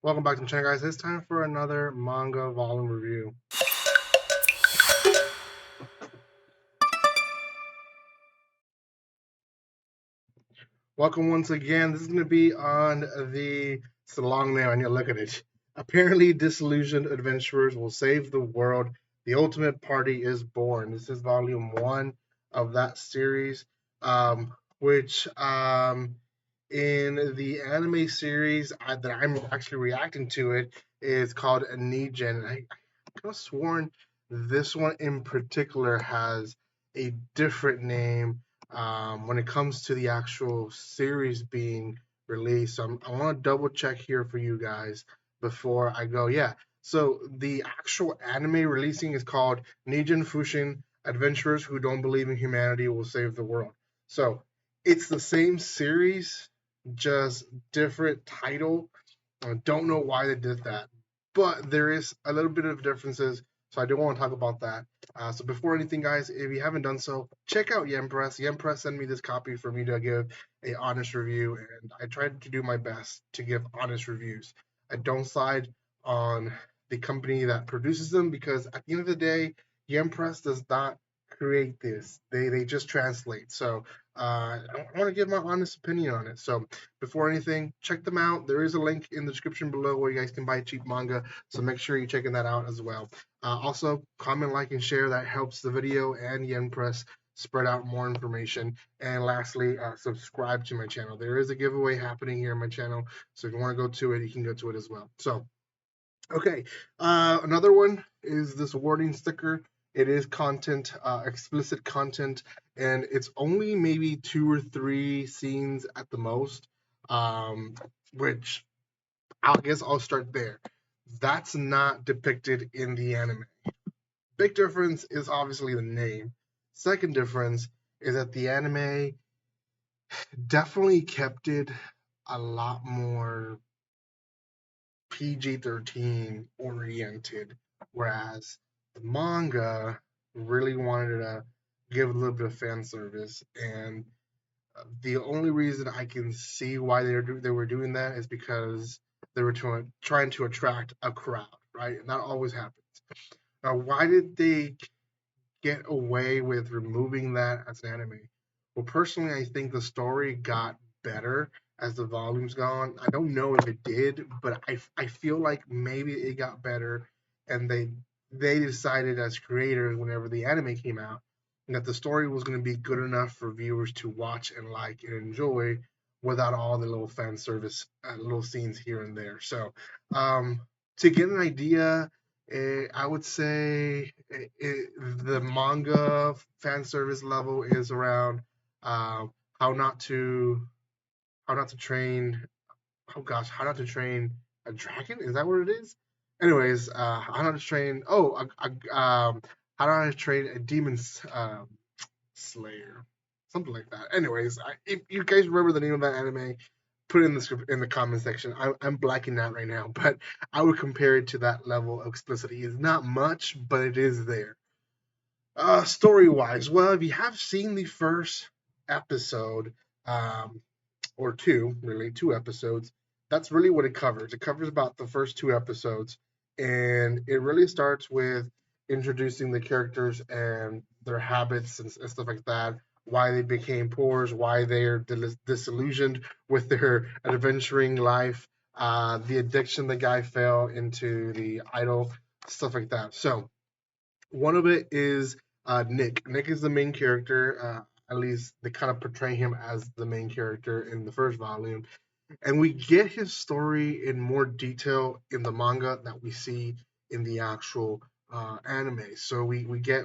Welcome back to the channel, guys. It's time for another manga volume review. Welcome once again. This is going to be on it's a long name. I need to look at it. Apparently, disillusioned adventurers will save the world. The ultimate party is born. This is volume one of that series, which in the anime series that I'm actually reacting to it is called Negen. I could have sworn this one in particular has a different name when it comes to the actual series being released. So I want to double check here for you guys before I go. Yeah. So the actual anime releasing is called Nijin Fushin Adventurers Who Don't Believe in Humanity Will Save the World. So it's the same series, just different title. I don't know why they did that, but there is a little bit of differences. So I do want to talk about that. So before anything, guys, if you haven't done so, check out Yempress. Yempress sent me this copy for me to give a honest review, and I tried to do my best to give honest reviews. I don't side on the company that produces them because at the end of the day, Yempress does not create this. They just translate. So I want to give my honest opinion on it. So before anything, check them out. There is a link in the description below where you guys can buy cheap manga. So make sure you're checking that out as well. Also, comment, like, and share. That helps the video and Yen Press spread out more information. And lastly, subscribe to my channel. There is a giveaway happening here on my channel. So if you want to go to it, you can go to it as well. So, okay. Another one is this warning sticker. It is content, explicit content, and it's only maybe 2 or 3 scenes at the most. Um, which I guess I'll start there. That's not depicted in the anime. Big difference is obviously the name. Second difference is that the anime definitely kept it a lot more PG-13 oriented, whereas the manga really wanted to give a little bit of fan service. And the only reason I can see why they were doing that is because they were trying to attract a crowd, right? And that always happens. Now, why did they get away with removing that as an anime? Well, personally, I think the story got better as the volumes gone. I don't know if it did, but I feel like maybe it got better, and they decided as creators whenever the anime came out that the story was going to be good enough for viewers to watch and like and enjoy without all the little fan service little scenes here and there. So um, to get an idea, I would say the manga fan service level is around uh, how not to how not to train. Oh gosh, how not to train a dragon? Is that what it is? Anyways, how not to train. How not to train a demon slayer, something like that. Anyways, if you guys remember the name of that anime, put it in the script in the comment section. I'm blacking out right now, but I would compare it to that level of explicitity. It's not much, but it is there. Story wise, well, if you have seen the first episode, um, or two, really, 2 episodes, that's really what it covers. It covers about the first 2 episodes, and it really starts with introducing the characters and their habits and stuff like that. Why they became poor, why they're disillusioned with their adventuring life, the addiction the guy fell into, the idol, stuff like that. So one of it is Nick. Nick is the main character. At least they kind of portray him as the main character in the first volume, and we get his story in more detail in the manga that we see in the actual anime. So we get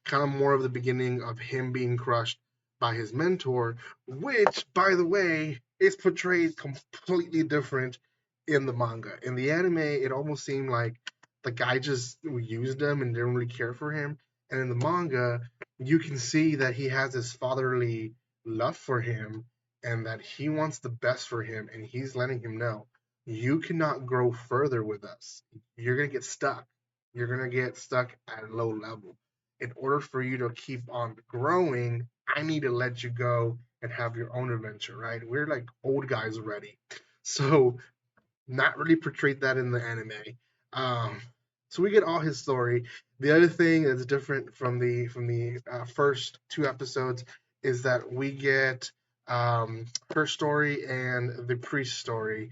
kind of more of the beginning of him being crushed by his mentor, which, by the way, is portrayed completely different in the manga. In the anime, it almost seemed like the guy just used him and didn't really care for him. And in the manga, you can see that he has this fatherly love for him and that he wants the best for him. And he's letting him know, you cannot grow further with us. You're going to get stuck. You're going to get stuck at a low level. In order for you to keep on growing, I need to let you go and have your own adventure, right? We're like old guys already. So not really portrayed that in the anime. Um, so we get all his story. The other thing that's different from the first two episodes is that we get her story and the priest story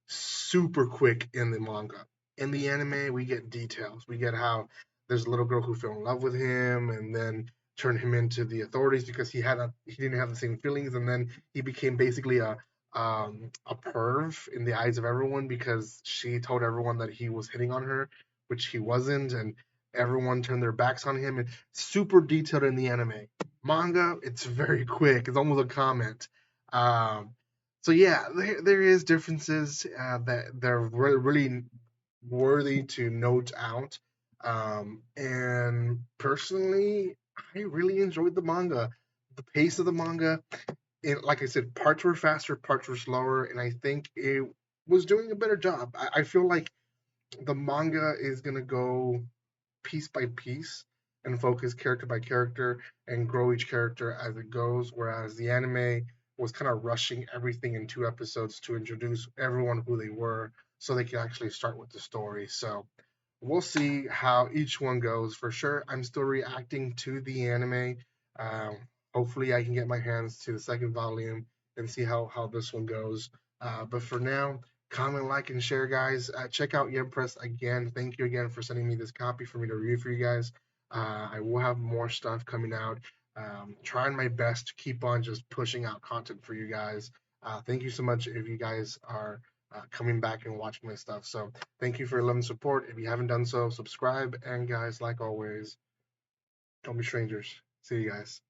super quick in the manga. In the anime, we get details. We get how there's a little girl who fell in love with him and then turned him into the authorities because he didn't have the same feelings, and then he became basically a perv in the eyes of everyone because she told everyone that he was hitting on her, which he wasn't, and everyone turned their backs on him. And super detailed in the anime. Manga, it's very quick. It's almost a comment. Um, so yeah, there is differences that they're really worthy to note out. And personally, I really enjoyed the manga. The pace of the manga, like I said, parts were faster, parts were slower, and I think it was doing a better job. I feel like the manga is gonna go piece by piece and focus character by character and grow each character as it goes. Whereas the anime was kind of rushing everything in two episodes to introduce everyone who they were so they could actually start with the story. So we'll see how each one goes. For sure, I'm still reacting to the anime. Um, Hopefully, I can get my hands to the second volume and see how this one goes. But for now, comment, like, and share, guys. Check out Yempress again. Thank you again for sending me this copy for me to review for you guys. I will have more stuff coming out. Trying my best to keep on just pushing out content for you guys. Thank you so much if you guys are coming back and watching my stuff. So thank you for your love and support. If you haven't done so, subscribe. And guys, like always, don't be strangers. See you guys.